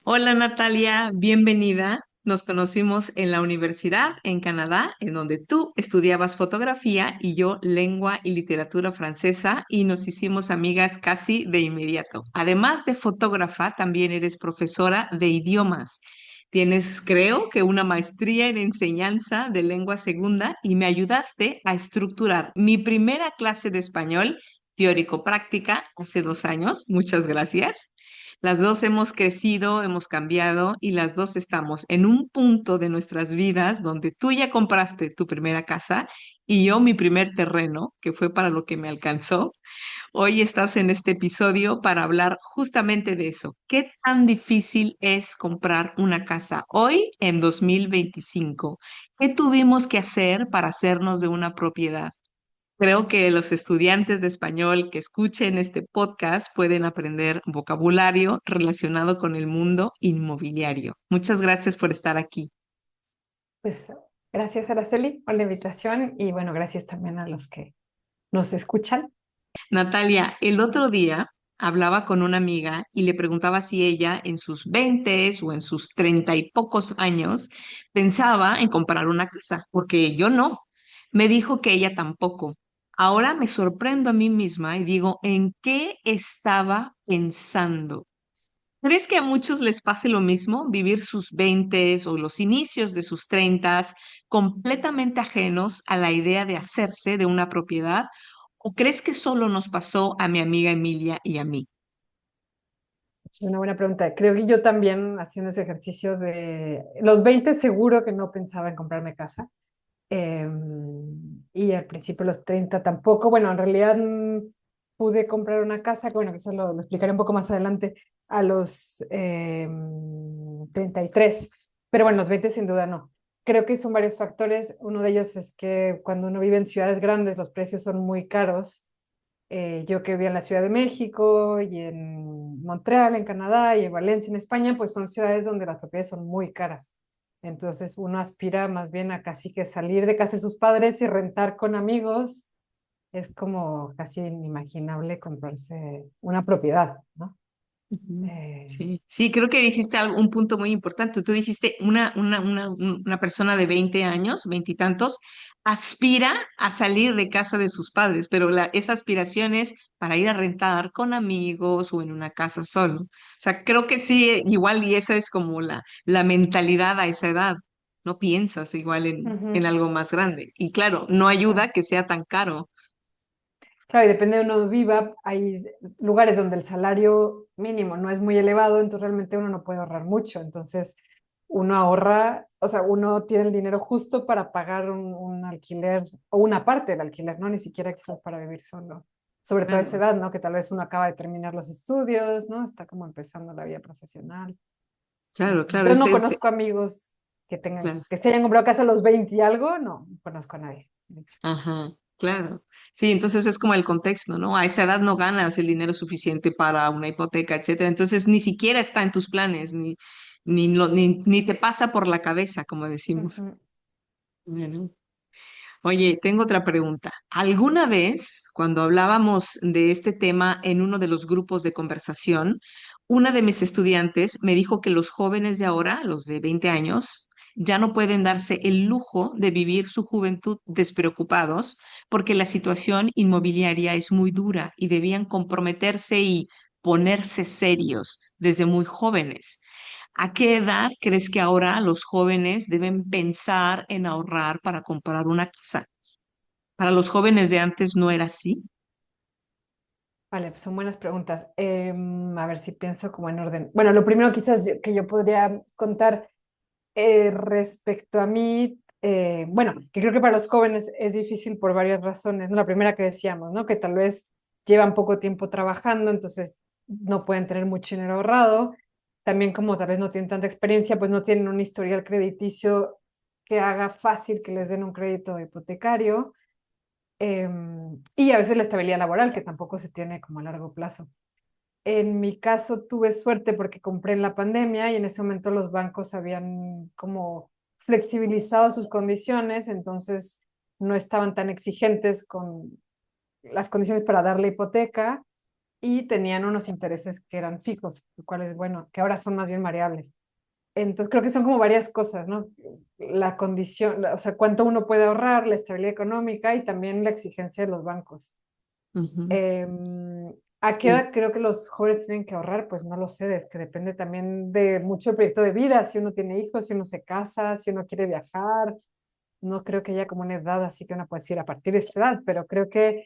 Hola Natalia, bienvenida. Nos conocimos en la universidad en Canadá, en donde tú estudiabas fotografía y yo lengua y literatura francesa y nos hicimos amigas casi de inmediato. Además de fotógrafa, también eres profesora de idiomas. Tienes, creo que, una maestría en enseñanza de lengua segunda y me ayudaste a estructurar mi primera clase de español teórico-práctica hace 2 años. Muchas gracias. Las dos hemos crecido, hemos cambiado y las dos estamos en un punto de nuestras vidas donde tú ya compraste tu primera casa y yo mi primer terreno, que fue para lo que me alcanzó. Hoy estás en este episodio para hablar justamente de eso. ¿Qué tan difícil es comprar una casa hoy en 2025? ¿Qué tuvimos que hacer para hacernos de una propiedad? Creo que los estudiantes de español que escuchen este podcast pueden aprender vocabulario relacionado con el mundo inmobiliario. Muchas gracias por estar aquí. Pues gracias, Araceli, por la invitación y bueno, gracias también a los que nos escuchan. Natalia, el otro día hablaba con una amiga y le preguntaba si ella en sus veintes o en sus 30 y pocos años pensaba en comprar una casa, porque yo no. Me dijo que ella tampoco. Ahora me sorprendo a mí misma y digo, ¿en qué estaba pensando? ¿Crees que a muchos les pase lo mismo, vivir sus veintes o los inicios de sus treintas completamente ajenos a la idea de hacerse de una propiedad? ¿O crees que solo nos pasó a mi amiga Emilia y a mí? Es una buena pregunta. Creo que yo también haciendo ese ejercicio de los 20 seguro que no pensaba en comprarme casa. Eh, y al principio los 30 tampoco. Bueno, en realidad pude comprar una casa, que bueno, que eso lo explicaré un poco más adelante, a los 33. Pero bueno, los 20 sin duda no. Creo que son varios factores. Uno de ellos es que cuando uno vive en ciudades grandes, los precios son muy caros. Yo que vivo en la Ciudad de México y en Montreal, en Canadá, y en Valencia, en España, pues son ciudades donde las propiedades son muy caras. Entonces uno aspira más bien a casi que salir de casa de sus padres y rentar con amigos. Es como casi inimaginable comprarse una propiedad, ¿no? Ujú. Eh, Sí, sí, creo que dijiste un punto muy importante. Tú dijiste una persona de 20 años, veintitantos, aspira a salir de casa de sus padres, pero esa aspiración es para ir a rentar con amigos o en una casa solo. O sea, creo que sí, igual y esa es como la mentalidad a esa edad. No piensas igual en ujú, algo más grande. Y claro, no ayuda claro. que sea tan caro. Claro, y depende de uno viva, hay lugares donde el salario mínimo no es muy elevado, entonces realmente uno no puede ahorrar mucho. Entonces uno ahorra, o sea, uno tiene el dinero justo para pagar un alquiler o una parte del alquiler, ¿no? Ni siquiera quizás para vivir solo. Sobre todo a esa Claro, edad, ¿no? Que tal vez uno acaba de terminar los estudios, ¿no? Está como empezando la vida profesional. claro, Entonces, claro. yo no conozco amigos Claro. que se hayan comprado casa a los 20 y algo, no conozco a nadie. De hecho. Ajá, claro. Sí, entonces es como el contexto, ¿no? A esa edad no ganas el dinero suficiente para una hipoteca, etcétera. Entonces ni siquiera está en tus planes, ni te pasa por la cabeza, como decimos. Ujú. Bueno. Oye, tengo otra pregunta. ¿Alguna vez, cuando hablábamos de este tema en uno de los grupos de conversación, una de mis estudiantes me dijo que los jóvenes de ahora, los de 20 años, ya no pueden darse el lujo de vivir su juventud despreocupados porque la situación inmobiliaria es muy dura y debían comprometerse y ponerse serios desde muy jóvenes? ¿A qué edad crees que ahora los jóvenes deben pensar en ahorrar para comprar una casa? Para los jóvenes de antes no era así. Vale, pues son buenas preguntas. A ver si pienso como en orden. Bueno, lo primero quizás que yo podría contar respecto a mí, bueno, que creo que para los jóvenes es difícil por varias razones, ¿no? La primera que decíamos, ¿no? Que tal vez llevan poco tiempo trabajando, entonces no pueden tener mucho dinero ahorrado. También como tal vez no tienen tanta experiencia, pues no tienen un historial crediticio que haga fácil que les den un crédito hipotecario. Y a veces la estabilidad laboral, que tampoco se tiene como a largo plazo. En mi caso tuve suerte porque compré en la pandemia y en ese momento los bancos habían como flexibilizado sus condiciones, entonces no estaban tan exigentes con las condiciones para dar la hipoteca. y tenían unos intereses que eran fijos, lo cual es bueno, que ahora son más bien variables. Entonces creo que son como varias cosas, ¿no? La condición, o sea, cuánto uno puede ahorrar, la estabilidad económica y también la exigencia de los bancos. Ujú. Em, ¿A qué Sí. edad creo que los jóvenes tienen que ahorrar? Pues no lo sé, es que depende también de mucho el proyecto de vida, si uno tiene hijos, si uno se casa, si uno quiere viajar. No creo que haya como una edad así que uno puede decir a partir de esta edad, pero creo que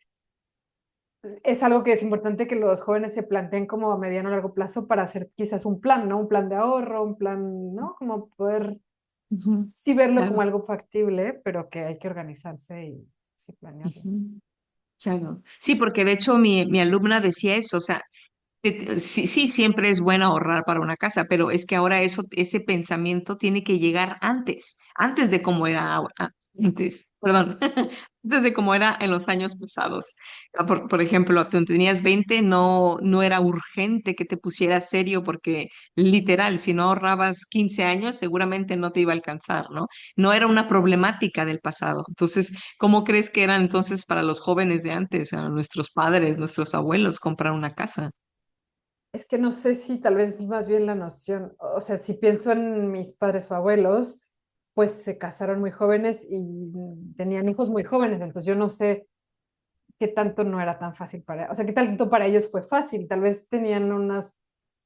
es algo que es importante que los jóvenes se planteen como a mediano o largo plazo para hacer quizás un plan, ¿no? Un plan de ahorro, un plan, ¿no? Como poder Ujú. sí verlo como Claro. algo factible, pero que hay que organizarse y sí planearlo. Ujú. Claro. Sí, porque de hecho mi alumna decía eso, o sea, sí, sí, siempre es bueno ahorrar para una casa, pero es que ahora ese pensamiento tiene que llegar antes de cómo era antes, perdón, antes de cómo era en los años pasados. Por ejemplo, tú tenías 20, no era urgente que te pusieras serio porque literal, si no ahorrabas 15 años, seguramente no te iba a alcanzar, ¿no? No era una problemática del pasado. Entonces, ¿cómo crees que eran entonces para los jóvenes de antes, a nuestros padres, nuestros abuelos, comprar una casa? Es que no sé si tal vez más bien la noción, o sea, si pienso en mis padres o abuelos, pues se casaron muy jóvenes y tenían hijos muy jóvenes, entonces yo no sé qué tanto no era tan fácil para, o sea, qué tanto para ellos fue fácil, tal vez tenían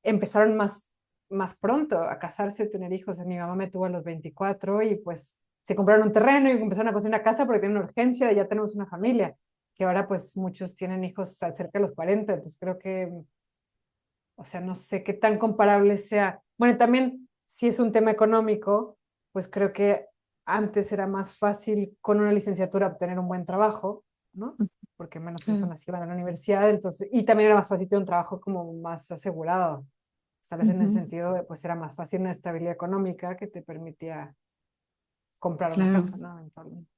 empezaron más pronto a casarse, tener hijos. Mi mamá me tuvo a los 24 y pues se compraron un terreno y empezaron a construir una casa porque tienen una urgencia y ya tenemos una familia, que ahora pues muchos tienen hijos cerca de los 40, entonces creo que, o sea, no sé qué tan comparable sea. Bueno, también si es un tema económico, pues creo que antes era más fácil con una licenciatura obtener un buen trabajo, ¿no? Porque menos Claro. personas iban a la universidad, entonces, y también era más fácil tener un trabajo como más asegurado. Tal vez en ese Ujú. sentido, pues era más fácil una estabilidad económica que te permitía comprar una Claro. casa, ¿no? Eventualmente.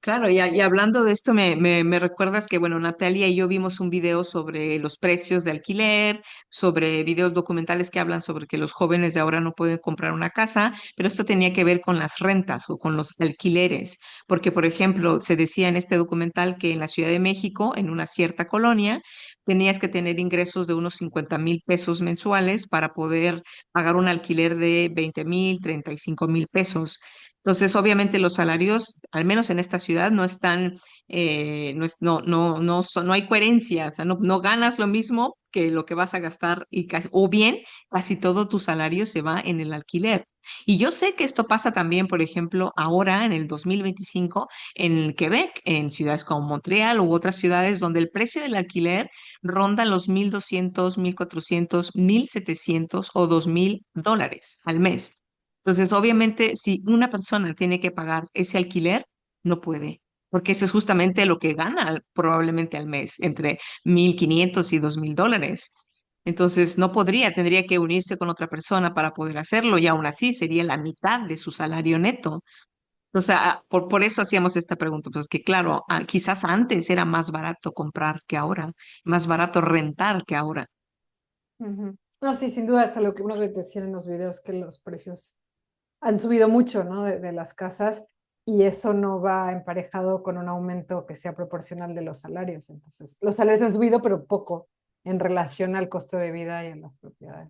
Claro, y hablando de esto, me recuerdas que, bueno, Natalia y yo vimos un video sobre los precios de alquiler, sobre videos documentales que hablan sobre que los jóvenes de ahora no pueden comprar una casa, pero esto tenía que ver con las rentas o con los alquileres, porque, por ejemplo, se decía en este documental que en la Ciudad de México, en una cierta colonia, tenías que tener ingresos de unos 50,000 pesos mensuales para poder pagar un alquiler de 20,000, 35,000 pesos. Entonces, obviamente los salarios, al menos en esta ciudad, no están, no hay coherencia, o sea, no ganas lo mismo que lo que vas a gastar o bien casi todo tu salario se va en el alquiler. Y yo sé que esto pasa también, por ejemplo, ahora en el 2025 en Quebec, en ciudades como Montreal u otras ciudades donde el precio del alquiler ronda los 1,200, 1,400, 1,700 o 2,000 dólares al mes. Entonces, obviamente, si una persona tiene que pagar ese alquiler, no puede, porque ese es justamente lo que gana probablemente al mes, entre 1,500 y 2,000 dólares. Entonces, no podría, tendría que unirse con otra persona para poder hacerlo y aún así sería la mitad de su salario neto. O sea, por eso hacíamos esta pregunta, pues que claro, quizás antes era más barato comprar que ahora, más barato rentar que ahora. Ujú. No, sí, sin duda es algo que uno decía en los videos, que los precios han subido mucho, ¿no? De las casas y eso no va emparejado con un aumento que sea proporcional de los salarios. Entonces, los salarios han subido, pero poco en relación al costo de vida y a las propiedades.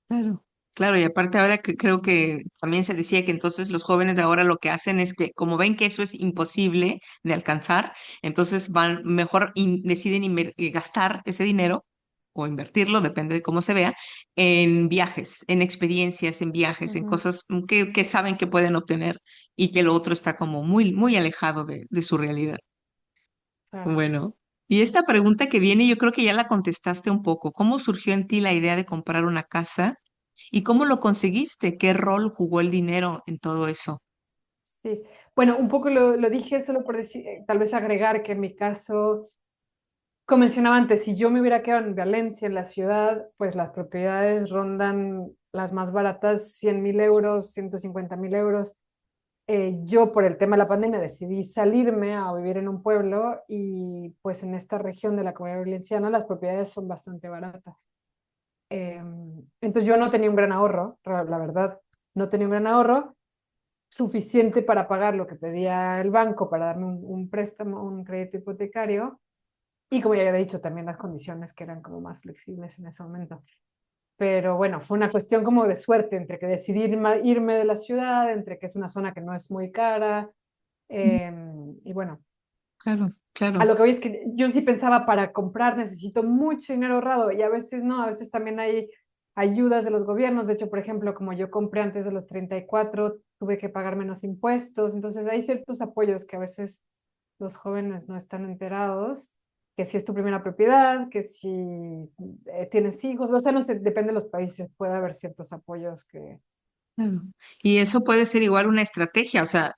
Claro, claro, y aparte ahora que creo que también se decía que entonces los jóvenes de ahora lo que hacen es que como ven que eso es imposible de alcanzar, entonces van mejor deciden gastar ese dinero o invertirlo, depende de cómo se vea, en viajes, en experiencias, en viajes, en Ujú, cosas que saben que pueden obtener y que lo otro está como muy, muy alejado de su realidad. claro. Bueno, y esta pregunta que viene, yo creo que ya la contestaste un poco. ¿Cómo surgió en ti la idea de comprar una casa y cómo lo conseguiste? ¿Qué rol jugó el dinero en todo eso? Sí. Bueno, un poco lo dije solo por decir, tal vez agregar que en mi caso, como mencionaba antes, si yo me hubiera quedado en Valencia, en la ciudad, pues las propiedades rondan las más baratas 100.000 euros, 150.000 euros. Yo por el tema de la pandemia decidí salirme a vivir en un pueblo y pues en esta región de la Comunidad Valenciana las propiedades son bastante baratas. Eh, entonces yo no tenía un gran ahorro, la verdad, no tenía un gran ahorro suficiente para pagar lo que pedía el banco para darme un préstamo, un crédito hipotecario. Y como ya había dicho, también las condiciones que eran como más flexibles en ese momento. Pero bueno, fue una cuestión como de suerte, entre que decidí irme de la ciudad, entre que es una zona que no es muy cara. eh, y bueno, Claro, a claro. lo que voy es que yo sí pensaba para comprar necesito mucho dinero ahorrado y a veces no, a veces también hay ayudas de los gobiernos. De hecho, por ejemplo, como yo compré antes de los 34 tuve que pagar menos impuestos. Entonces hay ciertos apoyos que a veces los jóvenes no están enterados, que si es tu primera propiedad, que si tienes hijos, o sea, no sé, depende de los países, puede haber ciertos apoyos que... Claro. Y eso puede ser igual una estrategia, o sea,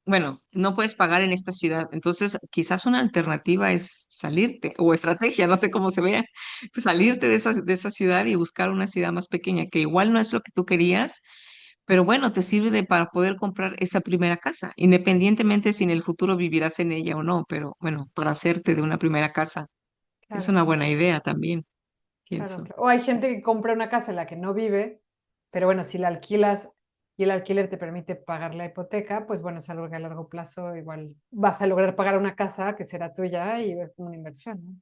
bueno, no puedes pagar en esta ciudad, entonces quizás una alternativa es salirte, o estrategia, no sé cómo se vea, pues salirte de esa ciudad y buscar una ciudad más pequeña, que igual no es lo que tú querías, pero bueno, te sirve para poder comprar esa primera casa, independientemente si en el futuro vivirás en ella o no, pero bueno, para hacerte de una primera casa es Claro, una sí, buena idea también, claro, pienso. claro. O hay gente que compra una casa en la que no vive, pero bueno, si la alquilas y el alquiler te permite pagar la hipoteca, pues bueno, es algo que a largo plazo igual vas a lograr pagar una casa que será tuya y es como una inversión, ¿no?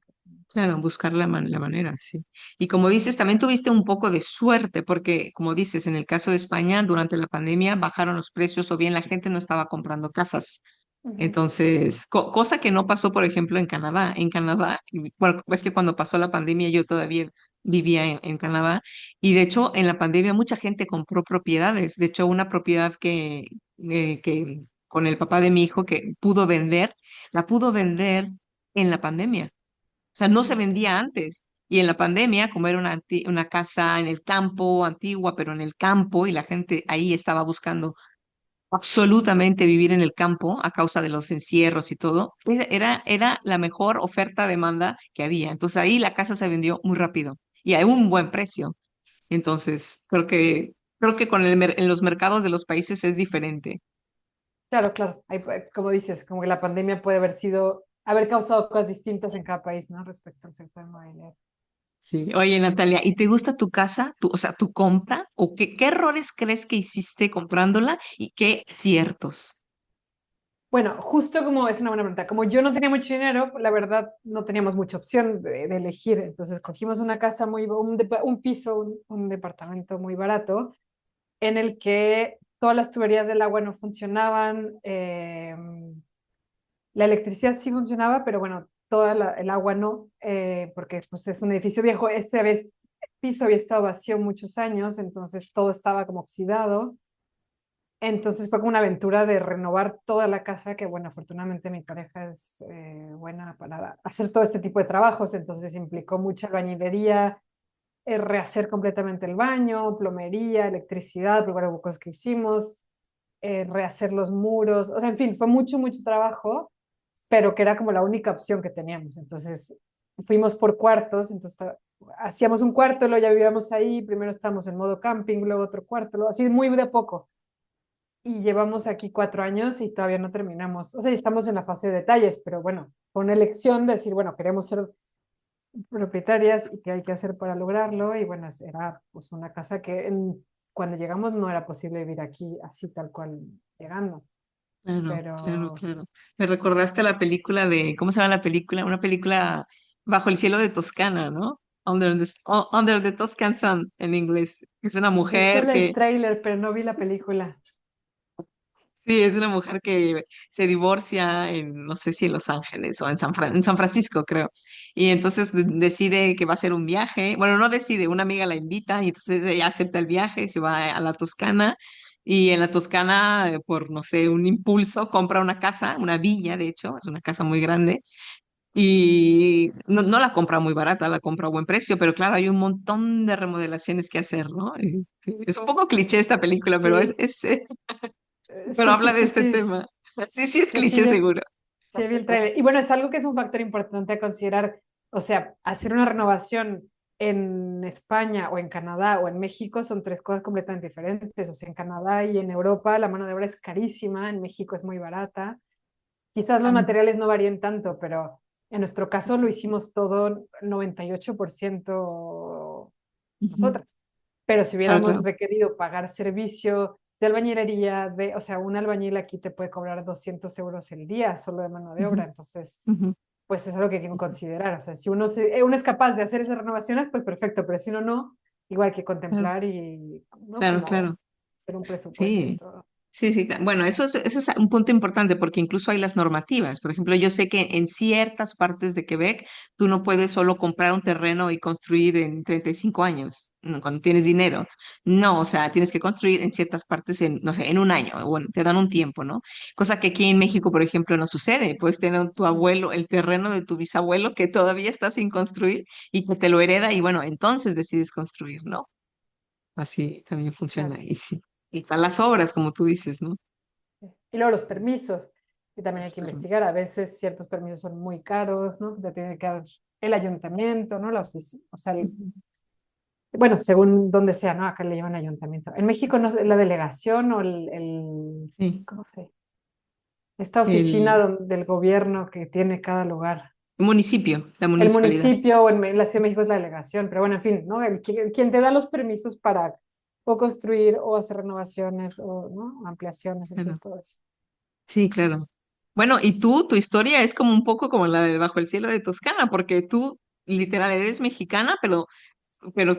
Claro, buscar la manera, sí. Y como dices, también tuviste un poco de suerte, porque como dices, en el caso de España, durante la pandemia bajaron los precios o bien la gente no estaba comprando casas. Ujú. Entonces, cosa que no pasó, por ejemplo, en Canadá. En Canadá, y, bueno, es que cuando pasó la pandemia yo todavía vivía en Canadá y de hecho en la pandemia mucha gente compró propiedades. De hecho, una propiedad que con el papá de mi hijo que pudo vender, la pudo vender en la pandemia. O sea, no se vendía antes. Y en la pandemia, como era una casa en el campo, antigua, pero en el campo, y la gente ahí estaba buscando absolutamente vivir en el campo a causa de los encierros y todo, pues era la mejor oferta-demanda que había. Entonces ahí la casa se vendió muy rápido y a un buen precio. Entonces, creo que con en los mercados de los países es diferente. Claro, claro. Como dices, como que la pandemia puede haber causado cosas distintas en cada país, ¿no? Respecto al sector inmobiliario. Sí. Oye, Natalia, ¿y te gusta tu casa? O sea, tu compra? ¿O qué errores crees que hiciste comprándola y qué ciertos? Bueno, justo como es una buena pregunta, como yo no tenía mucho dinero, la verdad no teníamos mucha opción de elegir, entonces cogimos una casa un piso, un departamento muy barato en el que todas las tuberías del agua no funcionaban, la electricidad sí funcionaba, pero bueno, el agua no, porque pues, es un edificio viejo, piso había estado vacío muchos años, entonces todo estaba como oxidado. Entonces fue como una aventura de renovar toda la casa, que bueno, afortunadamente mi pareja es buena para hacer todo este tipo de trabajos, entonces implicó mucha albañilería, rehacer completamente el baño, plomería, electricidad, porque hubo cosas que hicimos, rehacer los muros, o sea, en fin, fue mucho, mucho trabajo, pero que era como la única opción que teníamos. Entonces fuimos por cuartos, entonces hacíamos un cuarto, luego ya vivíamos ahí, primero estábamos en modo camping, luego otro cuarto, luego, así muy de poco y llevamos aquí 4 años y todavía no terminamos. O sea, estamos en la fase de detalles, pero bueno, fue una elección de decir, bueno, queremos ser propietarias y qué hay que hacer para lograrlo. Y bueno, era pues una casa que cuando llegamos no era posible vivir aquí así tal cual llegando. Claro, claro, Pero claro. Me recordaste la película de, ¿cómo se llama la película? Una película Bajo el cielo de Toscana, ¿no? Under the Toscan Sun en inglés. Es una vi mujer solo el que, tráiler, pero no vi la película. sí, es una mujer que se divorcia en, no sé si en Los Ángeles o en San Francisco, creo. Y entonces decide que va a hacer un viaje. Bueno, no decide, una amiga la invita y entonces ella acepta el viaje, se va a la Toscana. Y en la Toscana, por, no sé, un impulso, compra una casa, una villa, de hecho, es una casa muy grande. Y no la compra muy barata, la compra a buen precio, pero claro, hay un montón de remodelaciones que hacer, ¿no? Y sí, es un poco cliché esta película, pero Sí, pero sí, sí, habla de sí, este sí. tema. Sí, sí es Sí, sí, cliché seguro. sí, vi el tráiler. Y bueno, es algo que es un factor importante a considerar. O sea, hacer una renovación en España o en Canadá o en México son tres cosas completamente diferentes. O sea, en Canadá y en Europa la mano de obra es carísima, en México es muy barata. Quizás los materiales no varíen tanto, pero en nuestro caso lo hicimos todo 98% Ujú. nosotras. Pero si Claro, hubiéramos claro. requerido pagar servicio de albañilería, o sea, un albañil aquí te puede cobrar 200 euros el día solo de mano de Ujú, obra, entonces ujú. pues es algo que hay que considerar. O sea, si uno es capaz de hacer esas renovaciones, pues perfecto, pero si uno no, igual hay que Claro, contemplar y, ¿no? claro, Como claro. hacer un presupuesto y Sí. todo. Sí, sí, bueno, eso es un punto importante porque incluso hay las normativas. Por ejemplo, yo sé que en ciertas partes de Quebec tú no puedes solo comprar un terreno y construir en 35 años, cuando tienes dinero. No, o sea, tienes que construir en ciertas partes en, no sé, en un año, bueno, te dan un tiempo, ¿no? Cosa que aquí en México, por ejemplo, no sucede. Puedes tener tu abuelo, el terreno de tu bisabuelo que todavía está sin construir y que te lo hereda y bueno, entonces decides construir, ¿no? Así también funciona. Claro. Y sí. Y para las obras, como tú dices, ¿no? Y luego los permisos, que también hay Los que permisos. investigar. A veces ciertos permisos son muy caros, ¿no? Te tiene que dar el ayuntamiento, ¿no? La oficina, o sea, Ujú. bueno, según donde sea, ¿no? Acá le llaman ayuntamiento. En México no sé, la delegación o Sí, ¿cómo se? Esta oficina el del gobierno que tiene cada lugar. municipio, la El municipalidad. municipio o en la Ciudad de México es la delegación, pero bueno, en fin, ¿no? Quien te da los permisos para o construir o hacer renovaciones o, ¿no? Ampliaciones, en fin, Claro. todo eso. Sí, claro. Bueno, y tú, tu historia es como un poco como la de Bajo el cielo de Toscana, porque tú literal eres mexicana, pero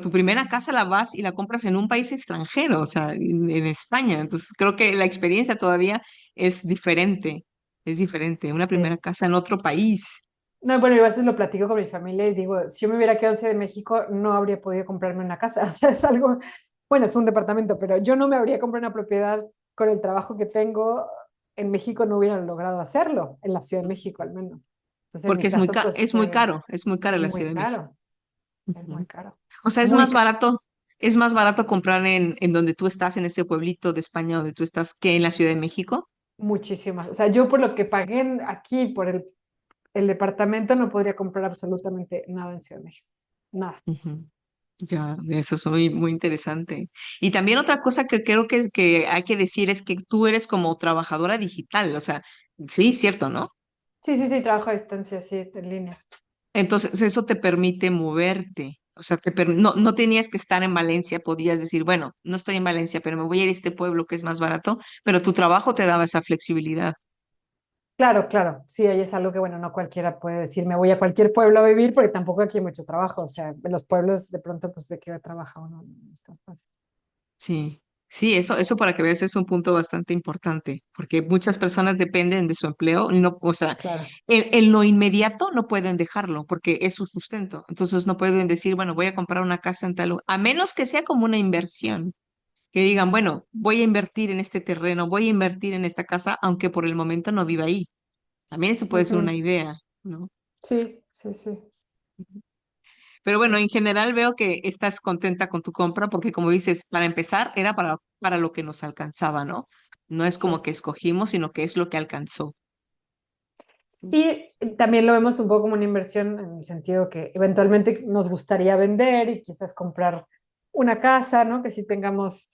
tu primera casa la vas y la compras en un país extranjero, o sea, en España. Entonces creo que la experiencia todavía es diferente, es diferente. Una primera Sí. casa en otro país. No, bueno, yo a veces lo platico con mi familia y digo, si yo me hubiera quedado en Ciudad de México, no habría podido comprarme una casa. O sea, es algo, bueno, es un departamento, pero yo no me habría comprado una propiedad con el trabajo que tengo en México, no hubiera logrado hacerlo, en la Ciudad de México al menos. Entonces, en mi Porque caso, pues fue es muy cara la Ciudad de México. es muy Ujú. caro, O sea, muy caro. es más barato comprar en donde tú estás, en ese pueblito de España donde tú estás, que en la Ciudad de México. Muchísimas. O sea, yo por lo que pagué aquí por el departamento no podría comprar absolutamente nada en Ciudad de México. Nada. Ujú. Ya, eso es muy, muy interesante. Y también otra cosa que creo que hay que decir es que tú eres como trabajadora digital, o sea, sí, cierto, ¿no? Sí, sí, sí, trabajo a distancia, sí, en línea. Entonces, eso te permite moverte. O sea, no, no tenías que estar en Valencia, podías decir, bueno, no estoy en Valencia, pero me voy a ir a este pueblo que es más barato, pero tu trabajo te daba esa flexibilidad. Claro, claro, sí, ahí es algo que, bueno, no cualquiera puede decir, me voy a cualquier pueblo a vivir, porque tampoco aquí hay mucho trabajo, o sea, en los pueblos de pronto, pues, ¿de qué trabaja uno? No es tan fácil. Sí, sí, eso para que veas es un punto bastante importante, porque muchas personas dependen de su empleo y no, o sea, Claro. en lo inmediato no pueden dejarlo porque es su sustento. Entonces no pueden decir, bueno, voy a comprar una casa en tal lugar, a menos que sea como una inversión, que digan, bueno, voy a invertir en este terreno, voy a invertir en esta casa, aunque por el momento no viva ahí. También eso puede ser una Ujú. idea, ¿no? Sí, sí, sí, Pero bueno, sí, en general veo que estás contenta con tu compra porque como dices, para empezar era para lo que nos alcanzaba, ¿no? No es como sí. que escogimos, sino que es lo que alcanzó. Sí. Y también lo vemos un poco como una inversión en el sentido que eventualmente nos gustaría vender y quizás comprar una casa, ¿no? Que sí tengamos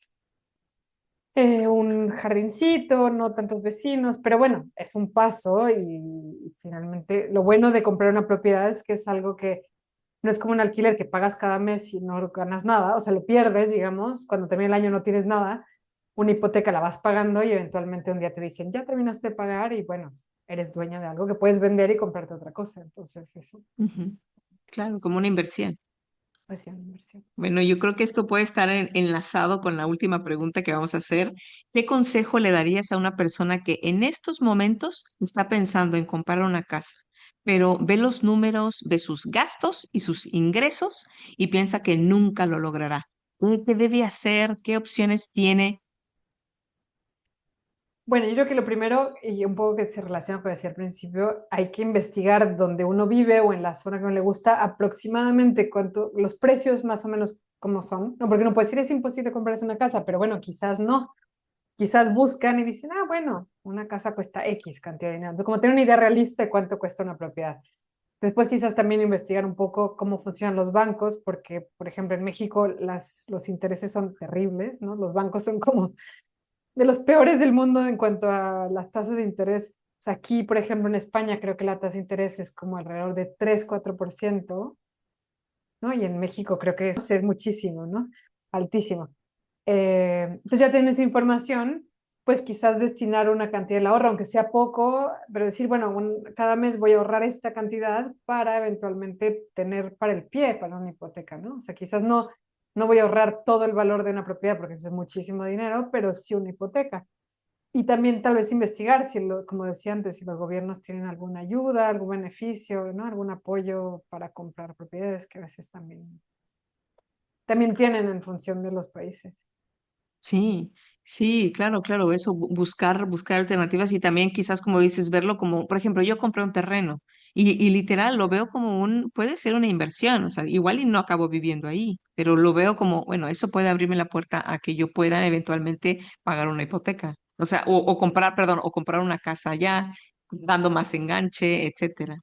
un jardincito, no tantos vecinos, pero bueno, es un paso y finalmente lo bueno de comprar una propiedad es que es algo que no es como un alquiler que pagas cada mes y no ganas nada, o sea, lo pierdes, digamos, cuando termina el año no tienes nada, una hipoteca la vas pagando y eventualmente un día te dicen, ya terminaste de pagar y bueno, eres dueña de algo que puedes vender y comprarte otra cosa, entonces eso, Ujú. Claro, como una inversión. pues sí, una inversión. Bueno, yo creo que esto puede estar enlazado con la última pregunta que vamos a hacer. ¿Qué consejo le darías a una persona que en estos momentos está pensando en comprar una casa, pero ve los números, ve sus gastos y sus ingresos y piensa que nunca lo logrará? ¿Qué debe hacer? ¿Qué opciones tiene? Bueno, yo creo que lo primero, y un poco que se relaciona con lo que decía al principio, hay que investigar dónde uno vive o en la zona que uno le gusta aproximadamente cuánto, los precios más o menos cómo son, ¿no? Porque uno puede decir es imposible comprarse una casa, pero bueno, quizás no. Quizás buscan y dicen, ah, bueno, una casa cuesta X cantidad de dinero. Entonces, como tener una idea realista de cuánto cuesta una propiedad. Después quizás también investigar un poco cómo funcionan los bancos, porque, por ejemplo, en México los intereses son terribles, ¿no? Los bancos son como de los peores del mundo en cuanto a las tasas de interés. O sea, aquí, por ejemplo, en España creo que la tasa de interés es como alrededor de 3 4%, ¿no? Y en México creo que es muchísimo, ¿no? Altísimo. Entonces ya tienes información, pues quizás destinar una cantidad del ahorro, aunque sea poco, pero decir, bueno, cada mes voy a ahorrar esta cantidad para eventualmente tener para el pie, para una hipoteca, ¿no? O sea, quizás no voy a ahorrar todo el valor de una propiedad porque eso es muchísimo dinero, pero sí una hipoteca. Y también tal vez investigar si, como decía antes, si los gobiernos tienen alguna ayuda, algún beneficio, ¿no? Algún apoyo para comprar propiedades que a veces también tienen en función de los países. Sí, sí, claro, claro, eso, buscar alternativas y también quizás, como dices, verlo como, por ejemplo, yo compré un terreno y literal lo veo como puede ser una inversión, o sea, igual y no acabo viviendo ahí, pero lo veo como, bueno, eso puede abrirme la puerta a que yo pueda eventualmente pagar una hipoteca, o sea, o comprar, perdón, o comprar una casa allá, dando más enganche, etcétera.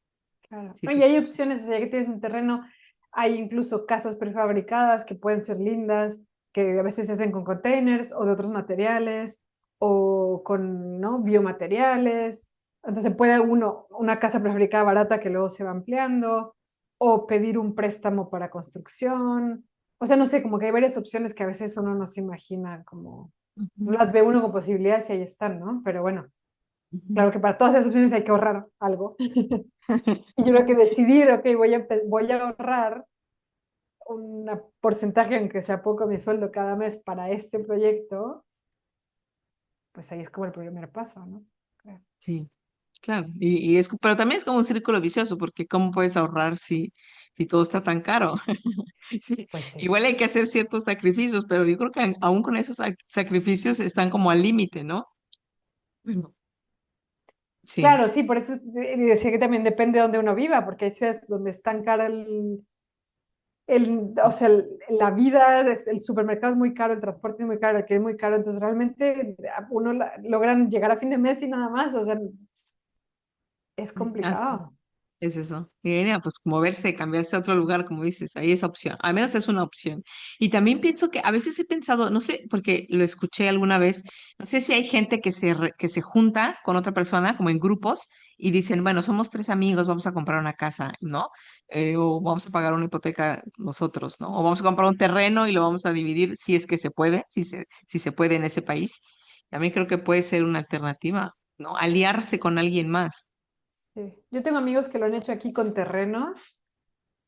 Claro. Sí, No, y hay opciones, o sea, ya que tienes un terreno, hay incluso casas prefabricadas que pueden ser lindas, que a veces se hacen con containers o de otros materiales o con, ¿no? Biomateriales. Entonces puede una casa prefabricada barata que luego se va ampliando o pedir un préstamo para construcción. O sea, no sé, como que hay varias opciones que a veces uno no se imagina, como no ujú, las ve uno con posibilidades y ahí están, ¿no? Pero bueno, ujú. claro que para todas esas opciones hay que ahorrar algo. Y yo creo que decidir, ok, voy a ahorrar un porcentaje, aunque sea poco mi sueldo cada mes para este proyecto, pues ahí es como el primer paso, ¿no? Creo. Sí. Claro, pero también es como un círculo vicioso, porque ¿cómo puedes ahorrar si todo está tan caro? Sí, Pues sí. igual hay que hacer ciertos sacrificios, pero yo creo que aún con esos sacrificios están como al límite, ¿no? Bueno, sí, Claro, sí, por eso decía que también depende de donde uno viva, porque hay ciudades donde es tan cara o sea, la vida, el supermercado es muy caro, el transporte es muy caro, el que es muy caro, entonces realmente uno logran llegar a fin de mes y nada más, o sea, es así complicado. es eso. Y mira, pues moverse, cambiarse a otro lugar, como dices, ahí es opción, al menos es una opción. Y también pienso que a veces he pensado, no sé, porque lo escuché alguna vez, no sé si hay gente que se junta con otra persona, como en grupos, y dicen, bueno, somos tres amigos, vamos a comprar una casa, ¿no? O vamos a pagar una hipoteca nosotros, ¿no? O vamos a comprar un terreno y lo vamos a dividir si es que se puede, si se puede en ese país. También creo que puede ser una alternativa, ¿no? Aliarse con alguien más. Sí. Yo tengo amigos que lo han hecho aquí con terrenos,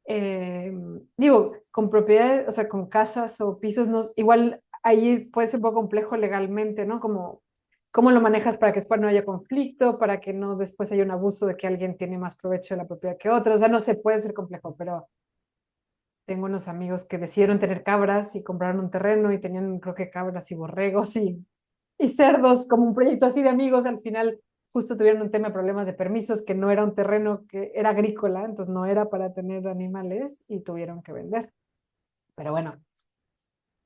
eh, digo, con propiedades, o sea, con casas o pisos, no, igual ahí puede ser un poco complejo legalmente, ¿no? Como, ¿cómo lo manejas para que después no haya conflicto, para que no después haya un abuso de que alguien tiene más provecho de la propiedad que otro? O sea, no sé, puede ser complejo, pero tengo unos amigos que decidieron tener cabras y compraron un terreno y tenían, creo que cabras y borregos y cerdos como un proyecto así de amigos. Al final justo tuvieron un tema de problemas de permisos, que no era un terreno que era agrícola, entonces no era para tener animales y tuvieron que vender. Pero bueno,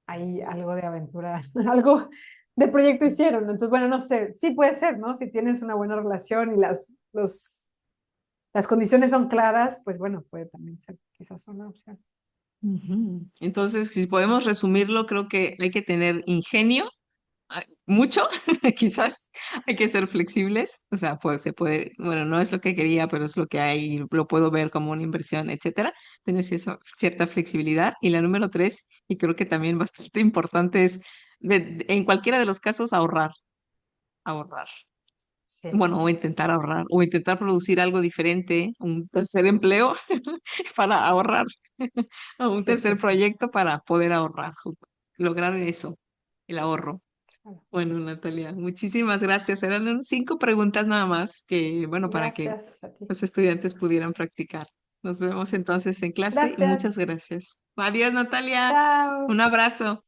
hay algo de aventura, algo de proyecto hicieron. Entonces, bueno, no sé, sí puede ser, ¿no? Si tienes una buena relación y las condiciones son claras, pues bueno, puede también ser quizás una opción. Ujú. Entonces, si podemos resumirlo, creo que hay que tener ingenio, mucho, quizás hay que ser flexibles, o sea, pues se puede, bueno, no es lo que quería, pero es lo que hay, lo puedo ver como una inversión, etcétera, tener cierta flexibilidad. Y la número tres, y creo que también bastante importante es, en cualquiera de los casos, ahorrar. Sí, Bueno, o intentar ahorrar, o intentar producir algo diferente, un tercer empleo para ahorrar, o un sí, sí, tercer sí. proyecto para poder ahorrar, lograr eso, el ahorro. Claro. Bueno, Natalia, muchísimas gracias. Eran 5 preguntas nada más que, bueno, para que Gracias a ti. los estudiantes pudieran practicar. Nos vemos entonces en clase y Gracias. muchas gracias. Adiós, Natalia. Chao. Un abrazo.